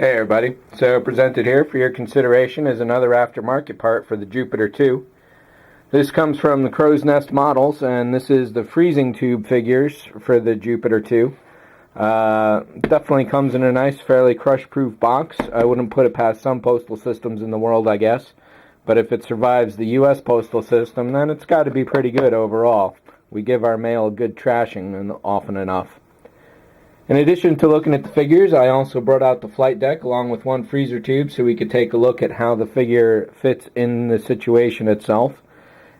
Hey everybody, so presented here for your consideration is another aftermarket part for the Jupiter 2. This comes from the Crow's Nest models, and this is the freezing tube figures for the Jupiter 2. Definitely comes in a nice, fairly crush-proof box. I wouldn't put it past some postal systems in the world, I guess. But if it survives the U.S. postal system, then it's got to be pretty good overall. We give our mail a good trashing often enough. In addition to looking at the figures, I also brought out the flight deck along with one freezer tube so we could take a look at how the figure fits in the situation itself.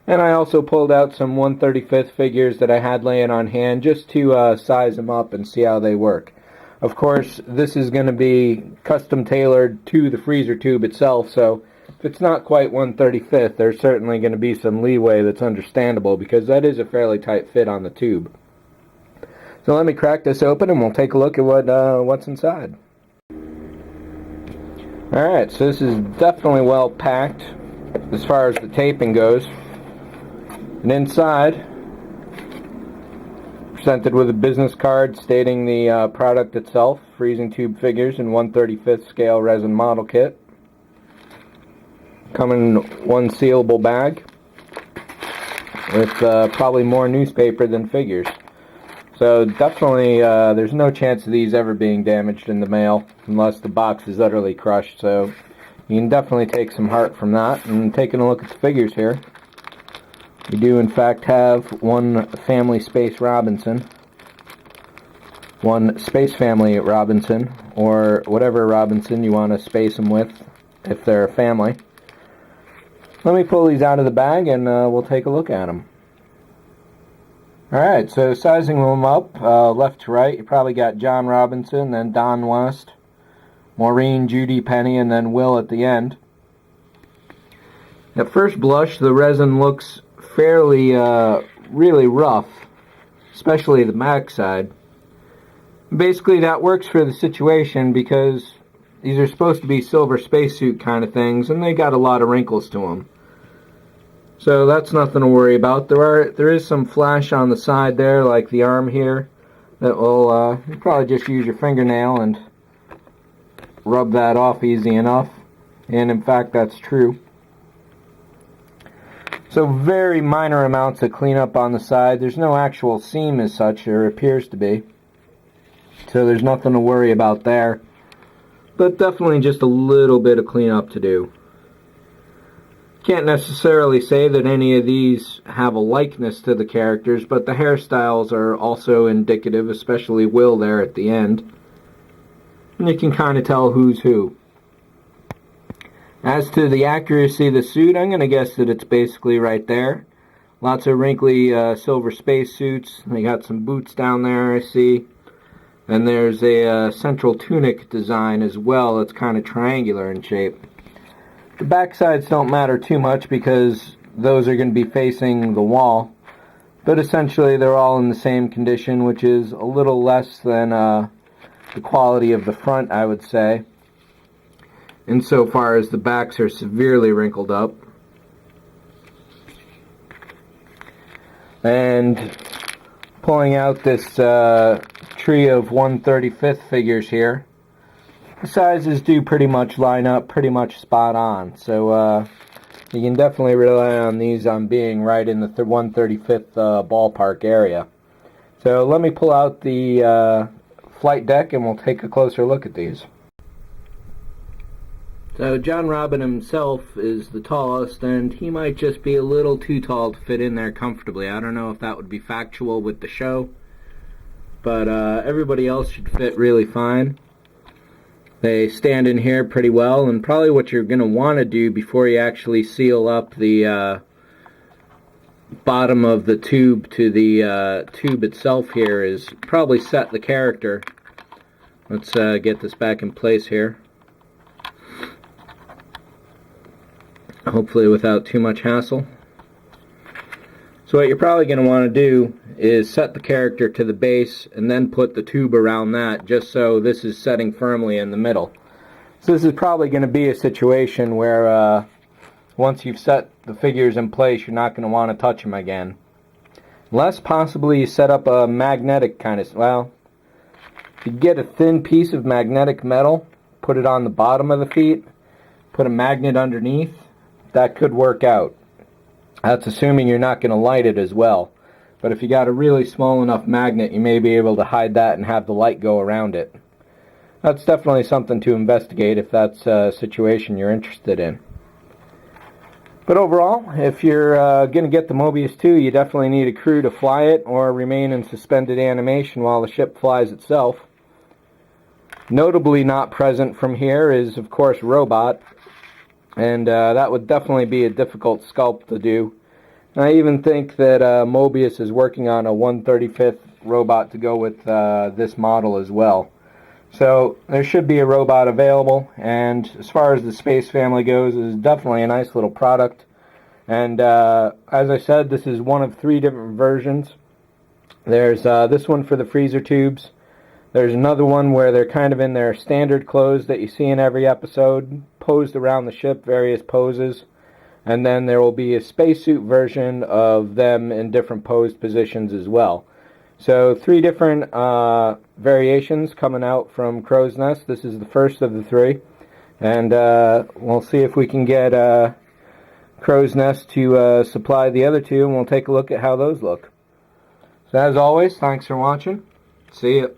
And I also pulled out some 1/35th figures that I had laying on hand just to size them up and see how they work. Of course, this is going to be custom tailored to the freezer tube itself, so if it's not quite 1/35th, there's certainly going to be some leeway that's understandable because that is a fairly tight fit on the tube. So let me crack this open and we'll take a look at what's inside. Alright, so this is definitely well packed as far as the taping goes. And inside, presented with a business card stating the product itself, freezing tube figures in 1/35th scale resin model kit. Come in one sealable bag with probably more newspaper than figures. So definitely there's no chance of these ever being damaged in the mail unless the box is utterly crushed. So you can definitely take some heart from that. And taking a look at the figures here, we do in fact have one Family Space Robinson, one Space Family Robinson, or whatever Robinson you want to space them with if they're a family. Let me pull these out of the bag and we'll take a look at them. Alright, so sizing them up, left to right, you probably got John Robinson, then Don West, Maureen, Judy, Penny, and then Will at the end. At first blush, the resin looks fairly, really rough, especially the back side. Basically, that works for the situation because these are supposed to be silver spacesuit kind of things, and they got a lot of wrinkles to them. So that's nothing to worry about. There is some flash on the side there, like the arm here, that will you probably just use your fingernail and rub that off easy enough. And in fact, that's true. So very minor amounts of cleanup on the side. There's no actual seam as such, or appears to be. So there's nothing to worry about there. But definitely just a little bit of cleanup to do. Can't necessarily say that any of these have a likeness to the characters, but the hairstyles are also indicative, especially Will there at the end. And you can kind of tell who's who. As to the accuracy of the suit, I'm going to guess that it's basically right there. Lots of wrinkly silver space suits. They got some boots down there, I see. And there's a central tunic design as well. It's kind of triangular in shape. The back sides don't matter too much because those are going to be facing the wall. But essentially they're all in the same condition, which is a little less than the quality of the front, I would say. Insofar as the backs are severely wrinkled up. And pulling out this tree of 1/35th figures here, the sizes do pretty much line up, pretty much spot on. So you can definitely rely on these on being right in the 1/35th ballpark area. So let me pull out the flight deck and we'll take a closer look at these. So John Robin himself is the tallest, and he might just be a little too tall to fit in there comfortably. I don't know if that would be factual with the show, but everybody else should fit really fine. They stand in here pretty well, and probably what you're going to want to do before you actually seal up the bottom of the tube to the tube itself here is probably set the character. Let's get this back in place here. Hopefully without too much hassle. So what you're probably going to want to do is set the character to the base and then put the tube around that, just so this is setting firmly in the middle. So this is probably going to be a situation where once you've set the figures in place, you're not going to want to touch them again. Unless possibly you set up a magnetic kind of, well, if you get a thin piece of magnetic metal, put it on the bottom of the feet, put a magnet underneath, that could work out. That's assuming you're not going to light it as well. But if you got a really small enough magnet, you may be able to hide that and have the light go around it. That's definitely something to investigate if that's a situation you're interested in. But overall, if you're going to get the Moebius 2, you definitely need a crew to fly it or remain in suspended animation while the ship flies itself. Notably not present from here is, of course, robot. And that would definitely be a difficult sculpt to do. And I even think that Moebius is working on a 1/35th robot to go with this model as well. So there should be a robot available, and as far as the Space family goes, it's definitely a nice little product. And as I said, this is one of 3 different versions. There's this one for the freezer tubes. There's another one where they're kind of in their standard clothes that you see in every episode, posed around the ship, various poses. And then there will be a spacesuit version of them in different posed positions as well. So 3 different variations coming out from Crow's Nest. This is the first of the 3. And we'll see if we can get Crow's Nest to supply the other 2, and we'll take a look at how those look. So as always, thanks for watching. See ya.